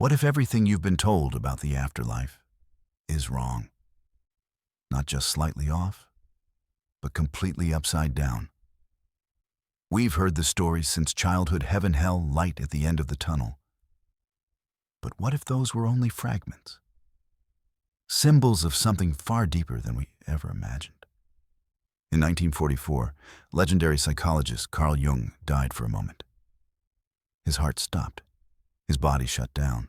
What if everything you've been told about the afterlife is wrong? Not just slightly off, but completely upside down. We've heard the stories since childhood: heaven, hell, light at the end of the tunnel. But what if those were only fragments? Symbols of something far deeper than we ever imagined. In 1944, legendary psychologist Carl Jung died for a moment. His heart stopped. His body shut down.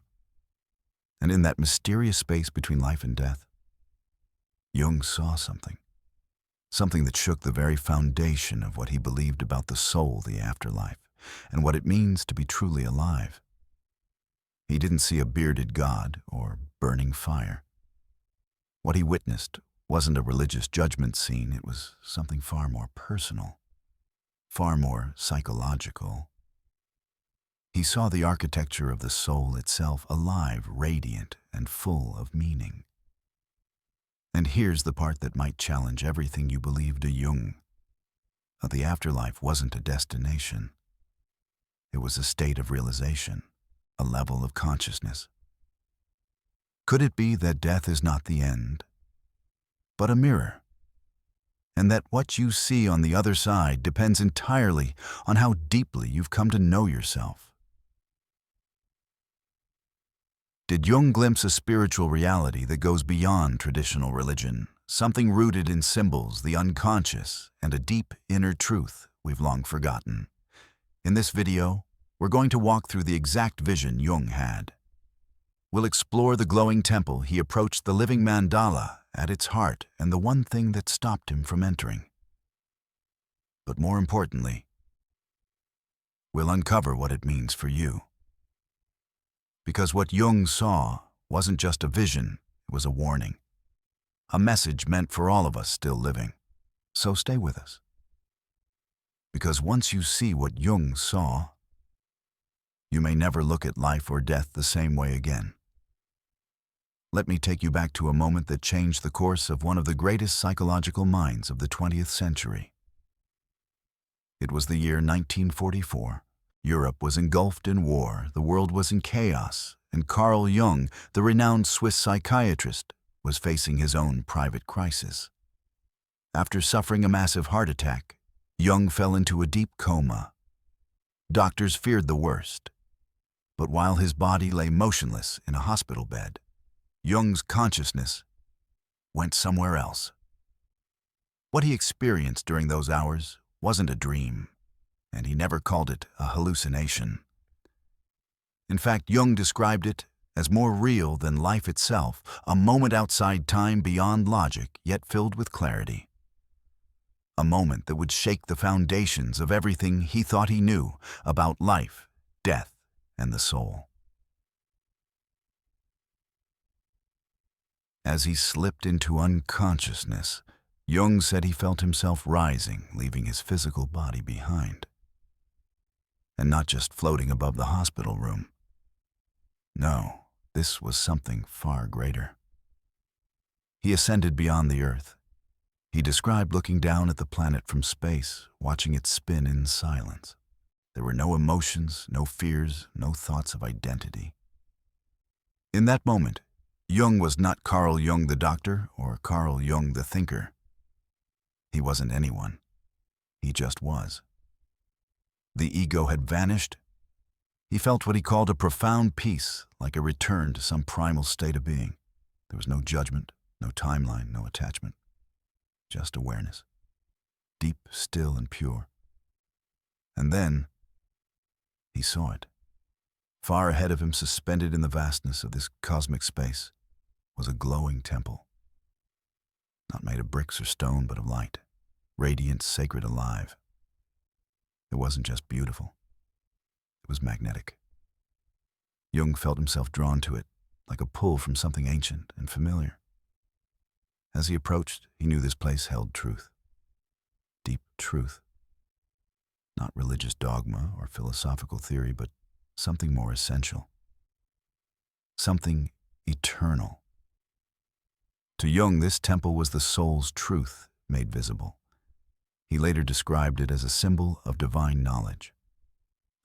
And in that mysterious space between life and death, Jung saw something. Something that shook the very foundation of what he believed about the soul, the afterlife, and what it means to be truly alive. He didn't see a bearded god or burning fire. What he witnessed wasn't a religious judgment scene. It was something far more personal, far more psychological. He saw the architecture of the soul itself, alive, radiant, and full of meaning. And here's the part that might challenge everything you believed of Jung. The afterlife wasn't a destination. It was a state of realization, a level of consciousness. Could it be that death is not the end, but a mirror, and that what you see on the other side depends entirely on how deeply you've come to know yourself? Did Jung glimpse a spiritual reality that goes beyond traditional religion, something rooted in symbols, the unconscious, and a deep inner truth we've long forgotten? In this video, we're going to walk through the exact vision Jung had. We'll explore the glowing temple he approached, the living mandala at its heart, and the one thing that stopped him from entering. But more importantly, we'll uncover what it means for you. Because what Jung saw wasn't just a vision, it was a warning. A message meant for all of us still living. So stay with us. Because once you see what Jung saw, you may never look at life or death the same way again. Let me take you back to a moment that changed the course of one of the greatest psychological minds of the 20th century. It was the year 1944. Europe was engulfed in war, the world was in chaos, and Carl Jung, the renowned Swiss psychiatrist, was facing his own private crisis. After suffering a massive heart attack, Jung fell into a deep coma. Doctors feared the worst, but while his body lay motionless in a hospital bed, Jung's consciousness went somewhere else. What he experienced during those hours wasn't a dream, and he never called it a hallucination. In fact, Jung described it as more real than life itself, a moment outside time, beyond logic, yet filled with clarity. A moment that would shake the foundations of everything he thought he knew about life, death, and the soul. As he slipped into unconsciousness, Jung said he felt himself rising, leaving his physical body behind. And not just floating above the hospital room. No, this was something far greater. He ascended beyond the earth. He described looking down at the planet from space, watching it spin in silence. There were no emotions, no fears, no thoughts of identity. In that moment, Jung was not Carl Jung the doctor or Carl Jung the thinker. He wasn't anyone. He just was. The ego had vanished. He felt what he called a profound peace, like a return to some primal state of being. There was no judgment, no timeline, no attachment. Just awareness. Deep, still, and pure. And then, he saw it. Far ahead of him, suspended in the vastness of this cosmic space, was a glowing temple. Not made of bricks or stone, but of light. Radiant, sacred, alive. It wasn't just beautiful. It was magnetic. Jung felt himself drawn to it, like a pull from something ancient and familiar. As he approached, he knew this place held truth. Deep truth. Not religious dogma or philosophical theory, but something more essential. Something eternal. To Jung, this temple was the soul's truth made visible. He later described it as a symbol of divine knowledge,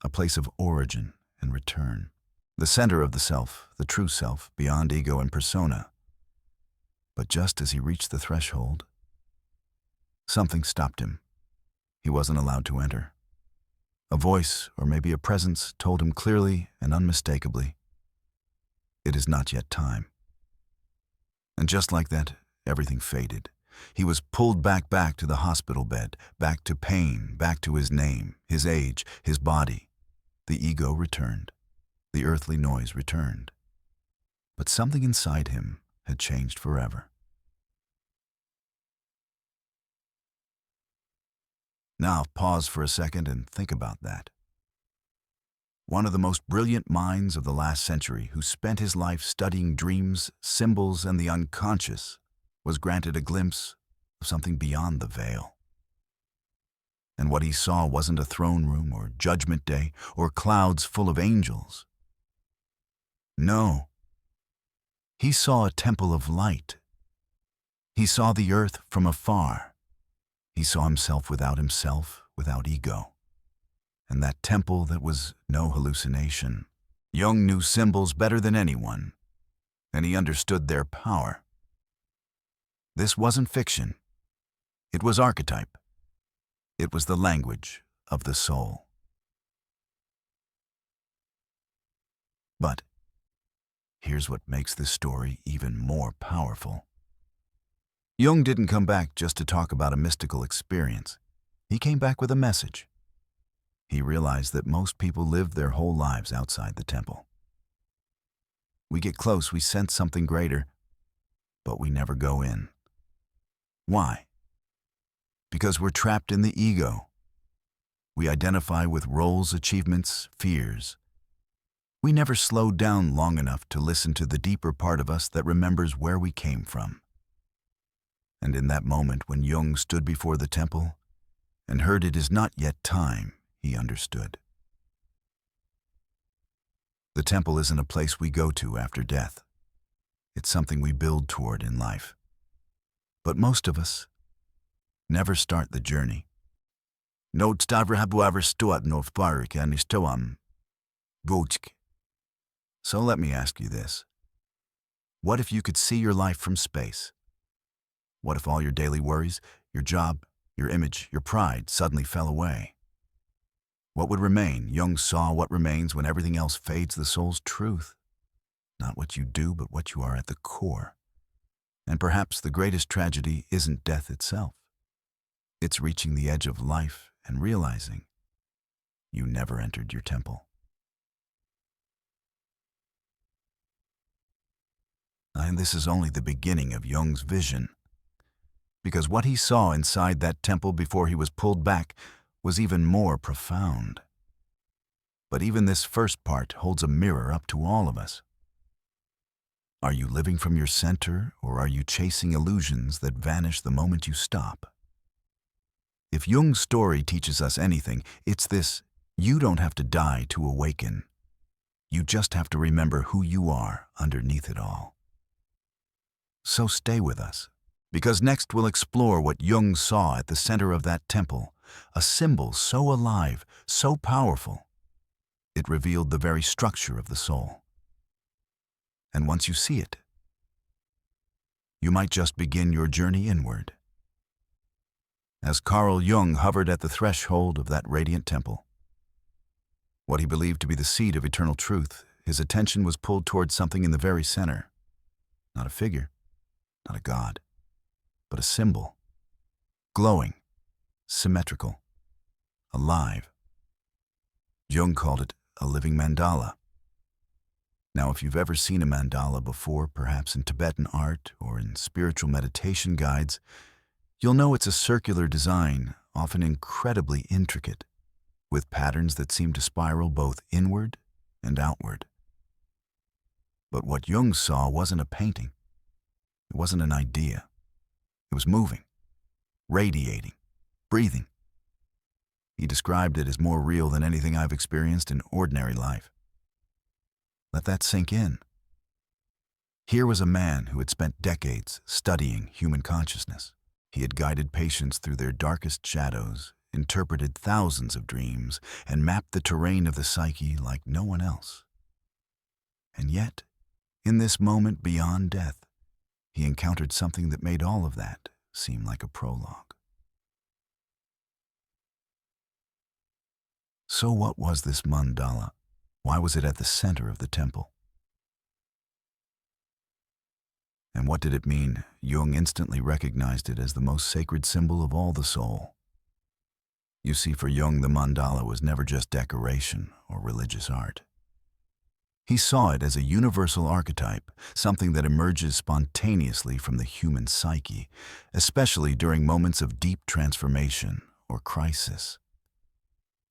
a place of origin and return. the center of the self, the true self, beyond ego and persona. But just as he reached the threshold, something stopped him. He wasn't allowed to enter. A voice, or maybe a presence, told him clearly and unmistakably, "It is not yet time." And just like that, everything faded. He was pulled back to the hospital bed, back to pain, back to his name, his age, his body. The ego returned. The earthly noise returned. But something inside him had changed forever. Now, pause for a second and think about that. One of the most brilliant minds of the last century, who spent his life studying dreams, symbols, and the unconscious, was granted a glimpse of something beyond the veil. And what he saw wasn't a throne room or judgment day or clouds full of angels. No. He saw a temple of light. He saw the earth from afar. He saw himself, without ego. And that temple that was no hallucination. Jung knew symbols better than anyone, and he understood their power. This wasn't fiction. It was archetype. It was the language of the soul. But here's what makes this story even more powerful. Jung didn't come back just to talk about a mystical experience. He came back with a message. He realized that most people live their whole lives outside the temple. We get close, we sense something greater, but we never go in. Why? Because we're trapped in the ego. We identify with roles, achievements, fears. We never slowed down long enough to listen to the deeper part of us that remembers where we came from. And in that moment when Jung stood before the temple and heard "it is not yet time," he understood. The temple isn't a place we go to after death. It's something we build toward in life. But most of us never start the journey. So let me ask you this. What if you could see your life from space? What if all your daily worries, your job, your image, your pride suddenly fell away? What would remain? Jung saw what remains when everything else fades: the soul's truth. Not what you do, but what you are at the core. And perhaps the greatest tragedy isn't death itself. It's reaching the edge of life and realizing you never entered your temple. And this is only the beginning of Jung's vision. Because what he saw inside that temple before he was pulled back was even more profound. But even this first part holds a mirror up to all of us. Are you living from your center, or are you chasing illusions that vanish the moment you stop? If Jung's story teaches us anything, it's this: you don't have to die to awaken. You just have to remember who you are underneath it all. So stay with us, because next we'll explore what Jung saw at the center of that temple, a symbol so alive, so powerful, it revealed the very structure of the soul. And once you see it, you might just begin your journey inward. As Carl Jung hovered at the threshold of that radiant temple, what he believed to be the seed of eternal truth, his attention was pulled towards something in the very center. Not a figure, not a god, but a symbol. Glowing, symmetrical, alive. Jung called it a living mandala. Now, if you've ever seen a mandala before, perhaps in Tibetan art or in spiritual meditation guides, you'll know it's a circular design, often incredibly intricate, with patterns that seem to spiral both inward and outward. But what Jung saw wasn't a painting. It wasn't an idea. It was moving, radiating, breathing. He described it as more real than anything I've experienced in ordinary life. Let that sink in. Here was a man who had spent decades studying human consciousness. He had guided patients through their darkest shadows, interpreted thousands of dreams, and mapped the terrain of the psyche like no one else. And yet, in this moment beyond death, he encountered something that made all of that seem like a prologue. So what was this mandala? Why was it at the center of the temple? And what did it mean? Jung instantly recognized it as the most sacred symbol of all the soul. You see, for Jung, the mandala was never just decoration or religious art. He saw it as a universal archetype, something that emerges spontaneously from the human psyche, especially during moments of deep transformation or crisis.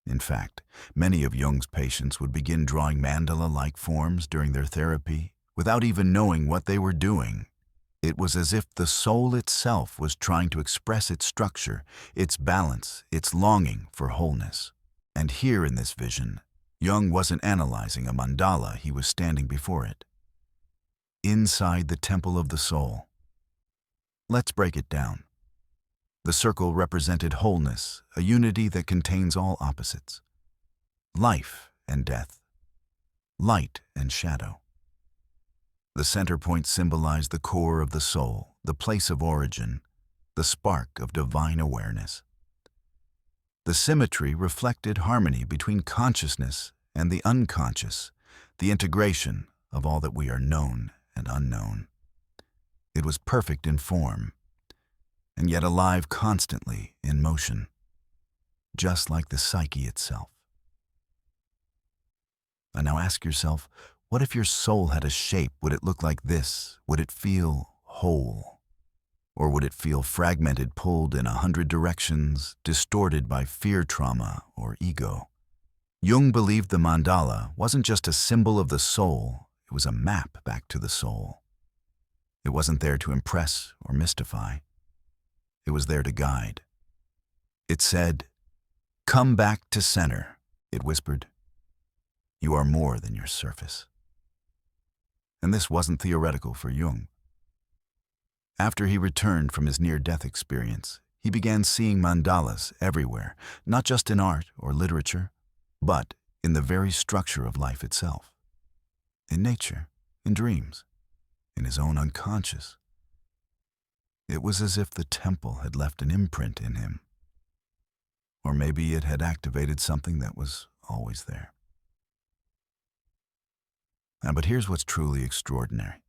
In fact, many of Jung's patients would begin drawing mandala-like forms during their therapy without even knowing what they were doing. It was as if the soul itself was trying to express its structure, its balance, its longing for wholeness. And here in this vision, Jung wasn't analyzing a mandala, he was standing before it. Inside the temple of the soul. Let's break it down. The circle represented wholeness, a unity that contains all opposites. Life and death. Light and shadow. The center point symbolized the core of the soul, the place of origin, the spark of divine awareness. The symmetry reflected harmony between consciousness and the unconscious, the integration of all that we are known and unknown. It was perfect in form, and yet alive constantly in motion, just like the psyche itself. And now ask yourself, what if your soul had a shape? Would it look like this? Would it feel whole? Or would it feel fragmented, pulled in 100 directions, distorted by fear, trauma, or ego? Jung believed the mandala wasn't just a symbol of the soul, it was a map back to the soul. It wasn't there to impress or mystify. It was there to guide. It said, "Come back to center," it whispered. "You are more than your surface." And this wasn't theoretical for Jung. After he returned from his near-death experience, he began seeing mandalas everywhere, not just in art or literature, but in the very structure of life itself. In nature, in dreams, in his own unconscious. It was as if the temple had left an imprint in him. Or maybe it had activated something that was always there. But here's what's truly extraordinary.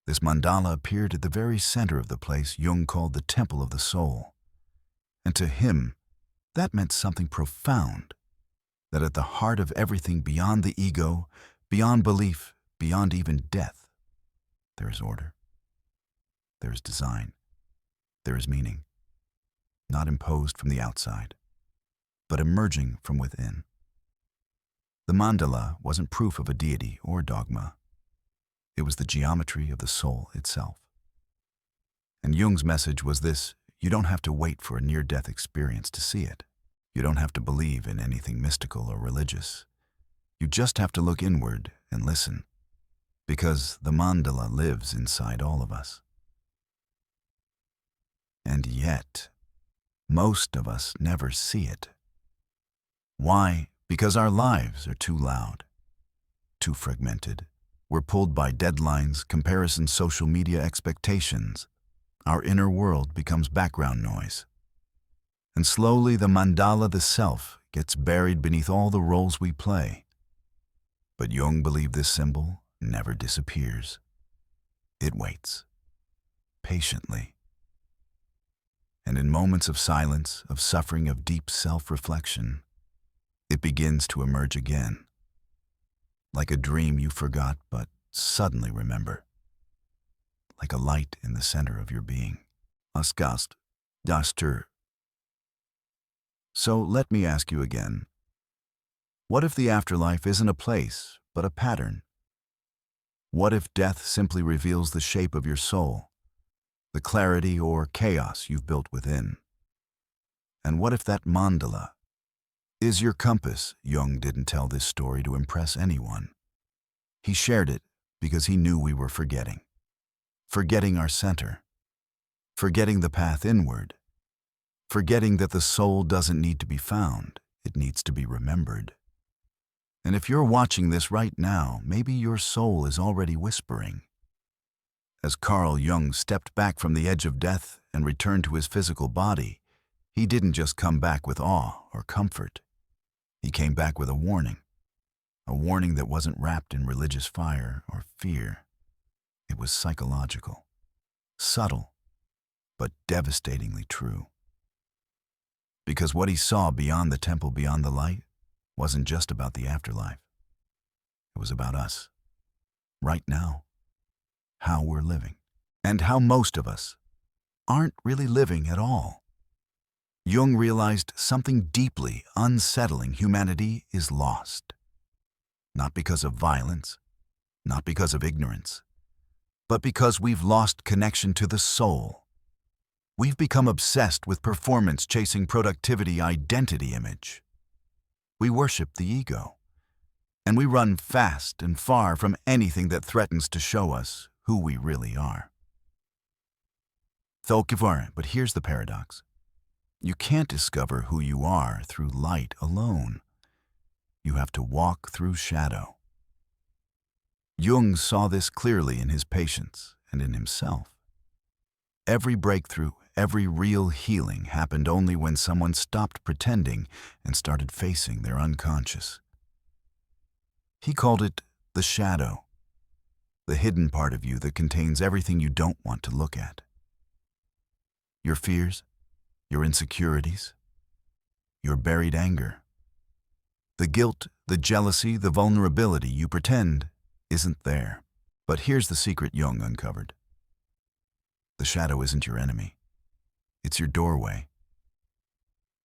This mandala appeared at the very center of the place Jung called the temple of the soul. And to him, that meant something profound, that at the heart of everything beyond the ego, beyond belief, beyond even death, there is order. There is design. There is meaning. Not imposed from the outside, but emerging from within. The mandala wasn't proof of a deity or dogma. It was the geometry of the soul itself. And Jung's message was this: you don't have to wait for a near-death experience to see it. You don't have to believe in anything mystical or religious. You just have to look inward and listen, because the mandala lives inside all of us. And yet, most of us never see it. Why? Because our lives are too loud, too fragmented. We're pulled by deadlines, comparison, social media expectations. Our inner world becomes background noise. And slowly the mandala, the self, gets buried beneath all the roles we play. But Jung believed this symbol never disappears. It waits, patiently. And in moments of silence, of suffering, of deep self-reflection, it begins to emerge again. Like a dream you forgot but suddenly remember. Like a light in the center of your being. Ausgast, daster. So let me ask you again. What if the afterlife isn't a place, but a pattern? What if death simply reveals the shape of your soul, the clarity or chaos you've built within? And what if that mandala is your compass? Jung didn't tell this story to impress anyone. He shared it because he knew we were forgetting. Forgetting our center. Forgetting the path inward. Forgetting that the soul doesn't need to be found, it needs to be remembered. And if you're watching this right now, maybe your soul is already whispering. As Carl Jung stepped back from the edge of death and returned to his physical body, he didn't just come back with awe or comfort. He came back with a warning that wasn't wrapped in religious fire or fear. It was psychological, subtle, but devastatingly true. Because what he saw beyond the temple, beyond the light, wasn't just about the afterlife. It was about us, right now, how we're living, and how most of us aren't really living at all. Jung realized something deeply unsettling. Humanity is lost. Not because of violence, not because of ignorance, but because we've lost connection to the soul. We've become obsessed with performance, chasing productivity, identity image. We worship the ego, and we run fast and far from anything that threatens to show us who we really are. But here's the paradox. You can't discover who you are through light alone. You have to walk through shadow. Jung saw this clearly in his patients and in himself. Every breakthrough, every real healing happened only when someone stopped pretending and started facing their unconscious. He called it the shadow, the hidden part of you that contains everything you don't want to look at. Your fears, your insecurities, your buried anger. The guilt, the jealousy, the vulnerability you pretend isn't there. But here's the secret Jung uncovered. The shadow isn't your enemy. It's your doorway.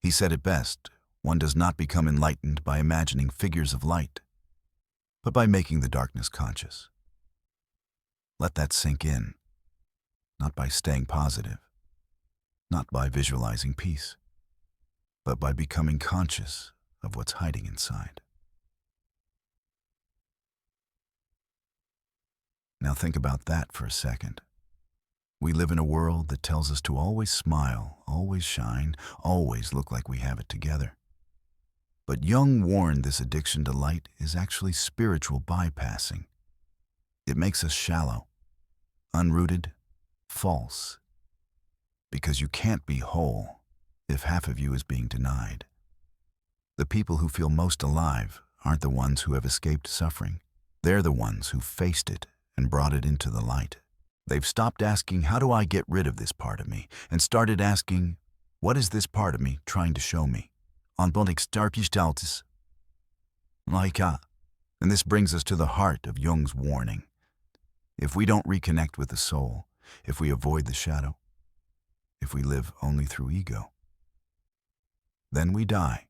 He said it best, one does not become enlightened by imagining figures of light, but by making the darkness conscious. Let that sink in, not by staying positive, not by visualizing peace, but by becoming conscious of what's hiding inside. Now think about that for a second. We live in a world that tells us to always smile, always shine, always look like we have it together. But Jung warned this addiction to light is actually spiritual bypassing. It makes us shallow, unrooted, false. Because you can't be whole if half of you is being denied. The people who feel most alive aren't the ones who have escaped suffering. They're the ones who faced it and brought it into the light. They've stopped asking, how do I get rid of this part of me? And started asking, what is this part of me trying to show me? And this brings us to the heart of Jung's warning. If we don't reconnect with the soul, if we avoid the shadow, if we live only through ego, then we die,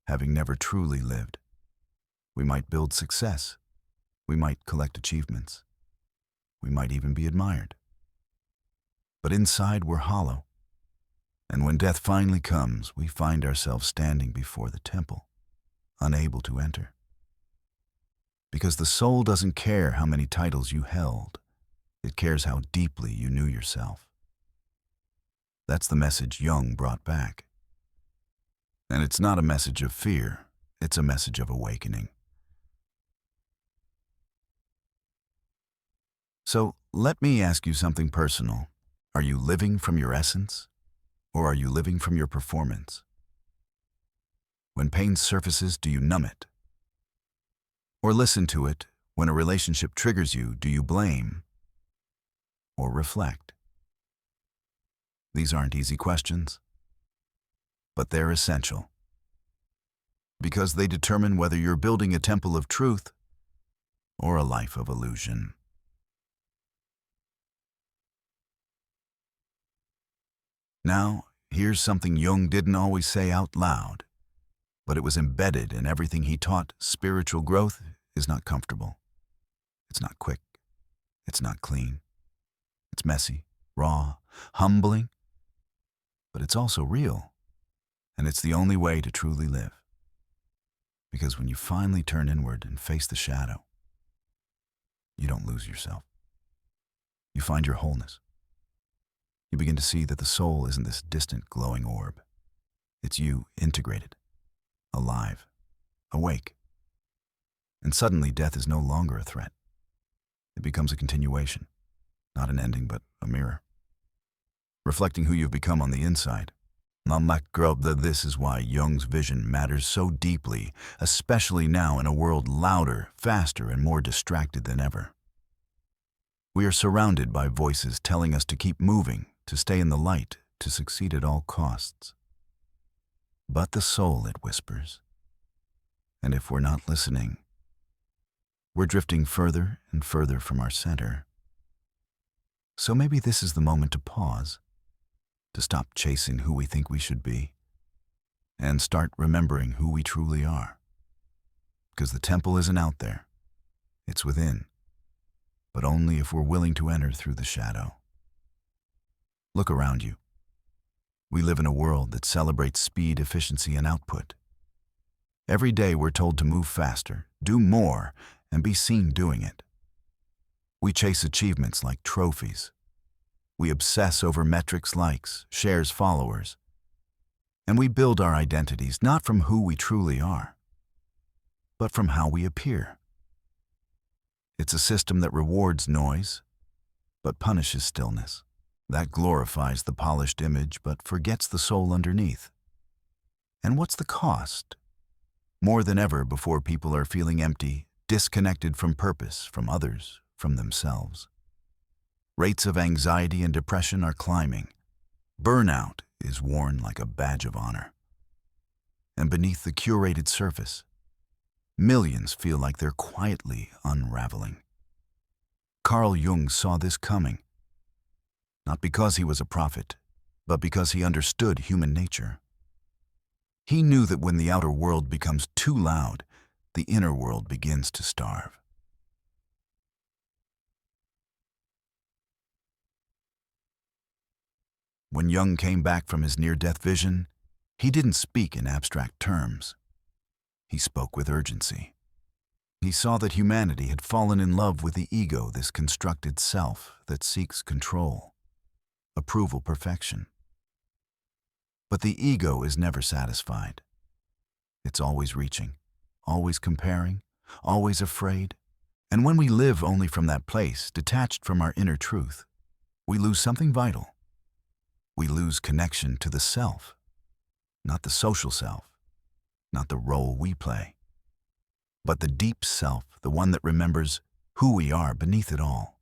having never truly lived. We might build success. We might collect achievements. We might even be admired. But inside we're hollow. And when death finally comes, we find ourselves standing before the temple, unable to enter. Because the soul doesn't care how many titles you held. It cares how deeply you knew yourself. That's the message Jung brought back. And it's not a message of fear, it's a message of awakening. So let me ask you something personal. Are you living from your essence, or are you living from your performance? When pain surfaces, do you numb it? Or listen to it? When a relationship triggers you, do you blame or reflect? These aren't easy questions, but they're essential. Because they determine whether you're building a temple of truth or a life of illusion. Now, here's something Jung didn't always say out loud, but it was embedded in everything he taught. Spiritual growth is not comfortable. It's not quick. It's not clean. It's messy, raw, humbling, but it's also real, and it's the only way to truly live. Because when you finally turn inward and face the shadow, you don't lose yourself. You find your wholeness. You begin to see that the soul isn't this distant, glowing orb. It's you integrated, alive, awake, And suddenly death is no longer a threat. It becomes a continuation, not an ending, but a mirror, reflecting who you've become on the inside. This is why Jung's vision matters so deeply, especially now in a world louder, faster, and more distracted than ever. We are surrounded by voices telling us to keep moving, to stay in the light, to succeed at all costs. But the soul, it whispers. And if we're not listening, we're drifting further and further from our center. So maybe this is the moment to pause, to stop chasing who we think we should be, and start remembering who we truly are. Because the temple isn't out there, it's within, but only if we're willing to enter through the shadow. Look around you. We live in a world that celebrates speed, efficiency, and output. Every day we're told to move faster, do more, and be seen doing it. We chase achievements like trophies. We obsess over metrics, likes, shares, followers. And we build our identities not from who we truly are, but from how we appear. It's a system that rewards noise, but punishes stillness. That glorifies the polished image, but forgets the soul underneath. And what's the cost? More than ever before, people are feeling empty, disconnected from purpose, from others, from themselves. Rates of anxiety and depression are climbing. Burnout is worn like a badge of honor. And beneath the curated surface, millions feel like they're quietly unraveling. Carl Jung saw this coming, not because he was a prophet, but because he understood human nature. He knew that when the outer world becomes too loud, the inner world begins to starve. When Jung came back from his near-death vision, he didn't speak in abstract terms. He spoke with urgency. He saw that humanity had fallen in love with the ego, this constructed self that seeks control, approval, perfection. But the ego is never satisfied. It's always reaching, always comparing, always afraid. And when we live only from that place, detached from our inner truth, we lose something vital. We lose connection to the self, not the social self, not the role we play, but the deep self, the one that remembers who we are beneath it all.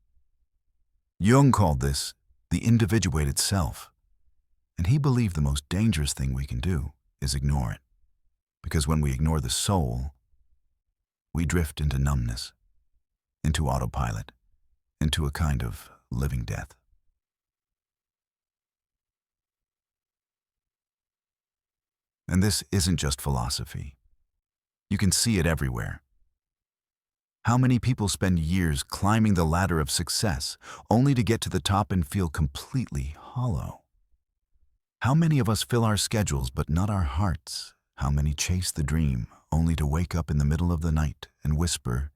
Jung called this the individuated self, and he believed the most dangerous thing we can do is ignore it, because when we ignore the soul, we drift into numbness, into autopilot, into a kind of living death. And this isn't just philosophy. You can see it everywhere. How many people spend years climbing the ladder of success only to get to the top and feel completely hollow? How many of us fill our schedules but not our hearts? How many chase the dream only to wake up in the middle of the night and whisper,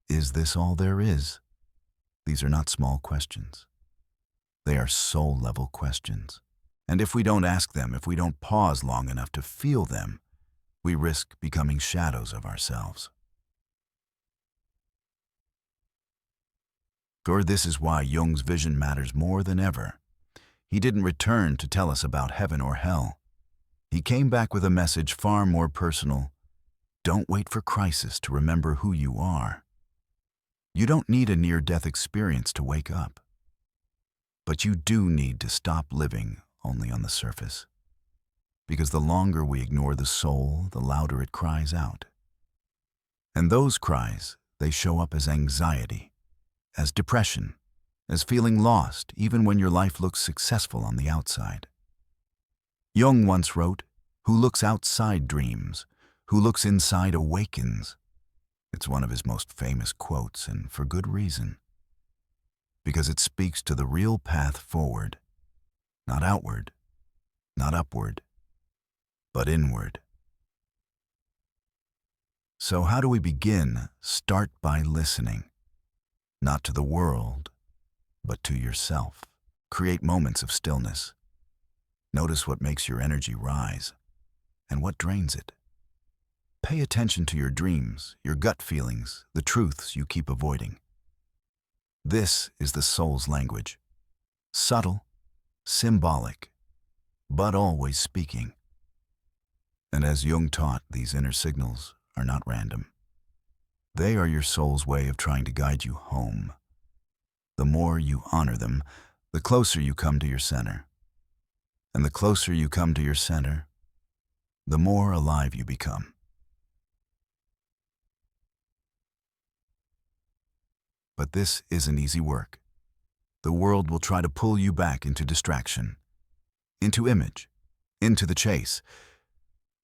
"Is this all there is?" These are not small questions. They are soul-level questions. And if we don't ask them, if we don't pause long enough to feel them, we risk becoming shadows of ourselves. For this is why Jung's vision matters more than ever. He didn't return to tell us about heaven or hell. He came back with a message far more personal. Don't wait for crisis to remember who you are. You don't need a near-death experience to wake up. But you do need to stop living only on the surface. Because the longer we ignore the soul, the louder it cries out. And those cries, they show up as anxiety, as depression, as feeling lost even when your life looks successful on the outside. Jung once wrote, "Who looks outside dreams, who looks inside awakens." It's one of his most famous quotes, and for good reason. Because it speaks to the real path forward. Not outward, not upward, but inward. So how do we begin? Start by listening. Not to the world, but to yourself. Create moments of stillness. Notice what makes your energy rise and what drains it. pay attention to your dreams, your gut feelings, the truths you keep avoiding. This is the soul's language. Subtle, symbolic, but always speaking. And as Jung taught, these inner signals are not random. They are your soul's way of trying to guide you home. The more you honor them, the closer you come to your center. And the closer you come to your center, the more alive you become. But this isn't easy work. The world will try to pull you back into distraction, into image, into the chase.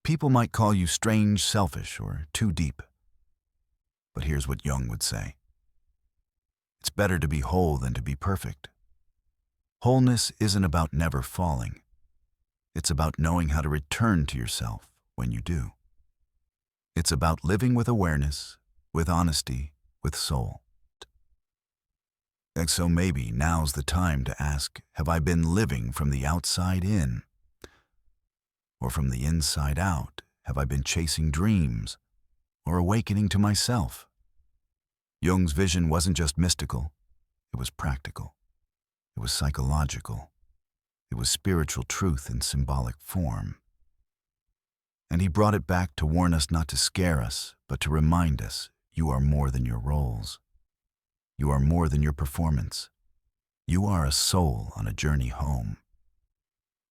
People might call you strange, selfish, or too deep. But here's what Jung would say. It's better to be whole than to be perfect. Wholeness isn't about never falling. It's about knowing how to return to yourself when you do. It's about living with awareness, with honesty, with soul. And so maybe now's the time to ask, have I been living from the outside in? Or from the inside out? Have I been chasing dreams or awakening to myself? Jung's vision wasn't just mystical, it was practical. It was psychological. It was spiritual truth in symbolic form. And he brought it back to warn us not to scare us, but to remind us you are more than your roles. You are more than your performance. You are a soul on a journey home.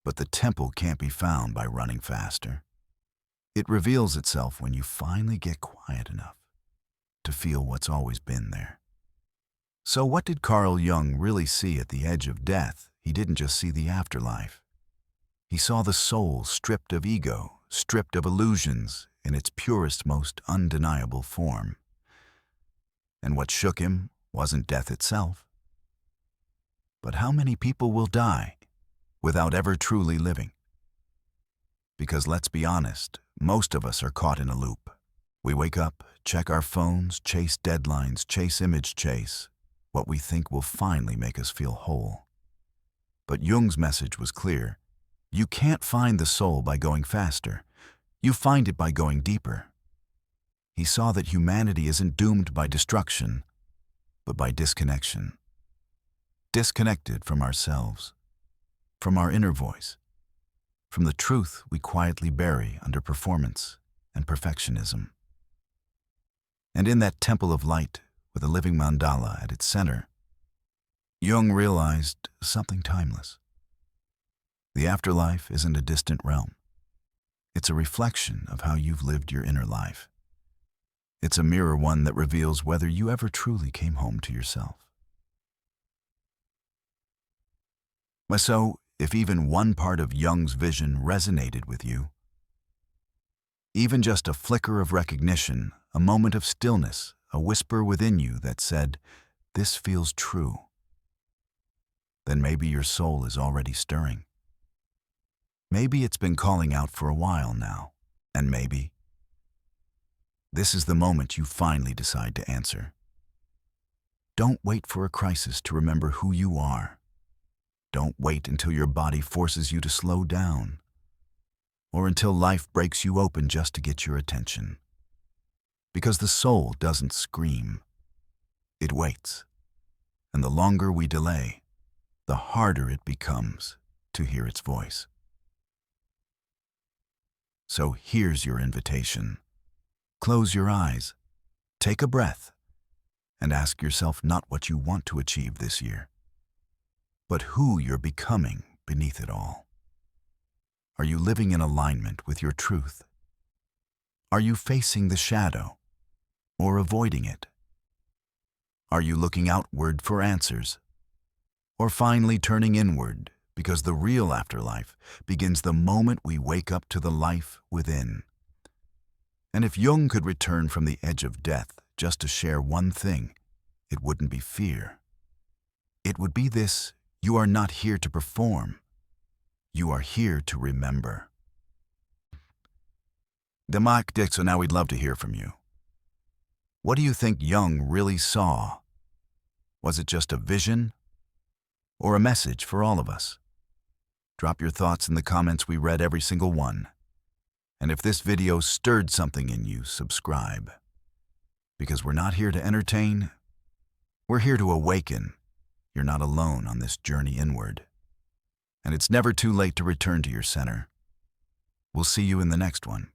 But the temple can't be found by running faster. It reveals itself when you finally get quiet enough to feel what's always been there. So what did Carl Jung really see at the edge of death? He didn't just see the afterlife. He saw the soul stripped of ego, stripped of illusions, in its purest, most undeniable form. And what shook him wasn't death itself, but how many people will die without ever truly living? Because let's be honest, most of us are caught in a loop. We wake up, check our phones, chase deadlines, chase image chase, what we think will finally make us feel whole. But Jung's message was clear. You can't find the soul by going faster. You find it by going deeper. He saw that humanity isn't doomed by destruction, but by disconnection. Disconnected from ourselves, from our inner voice, from the truth we quietly bury under performance and perfectionism. And in that temple of light, with a living mandala at its center, Jung realized something timeless. The afterlife isn't a distant realm. It's a reflection of how you've lived your inner life. It's a mirror one that reveals whether you ever truly came home to yourself. So, if even one part of Jung's vision resonated with you, even just a flicker of recognition, a moment of stillness, a whisper within you that said, "This feels true," then maybe your soul is already stirring. Maybe it's been calling out for a while now, and maybe this is the moment you finally decide to answer. Don't wait for a crisis to remember who you are. Don't wait until your body forces you to slow down, or until life breaks you open just to get your attention. Because the soul doesn't scream. It waits. And the longer we delay, the harder it becomes to hear its voice. So here's your invitation. Close your eyes, take a breath, and ask yourself not what you want to achieve this year, but who you're becoming beneath it all. Are you living in alignment with your truth? Are you facing the shadow or avoiding it? Are you looking outward for answers, or finally turning inward, because the real afterlife begins the moment we wake up to the life within? And if Jung could return from the edge of death just to share one thing, it wouldn't be fear. It would be this: you are not here to perform. You are here to remember. So now we'd love to hear from you. What do you think Jung really saw? Was it just a vision, or a message for all of us? Drop your thoughts in the comments. We read every single one. And if this video stirred something in you, subscribe. Because we're not here to entertain, we're here to awaken. You're not alone on this journey inward. And it's never too late to return to your center. We'll see you in the next one.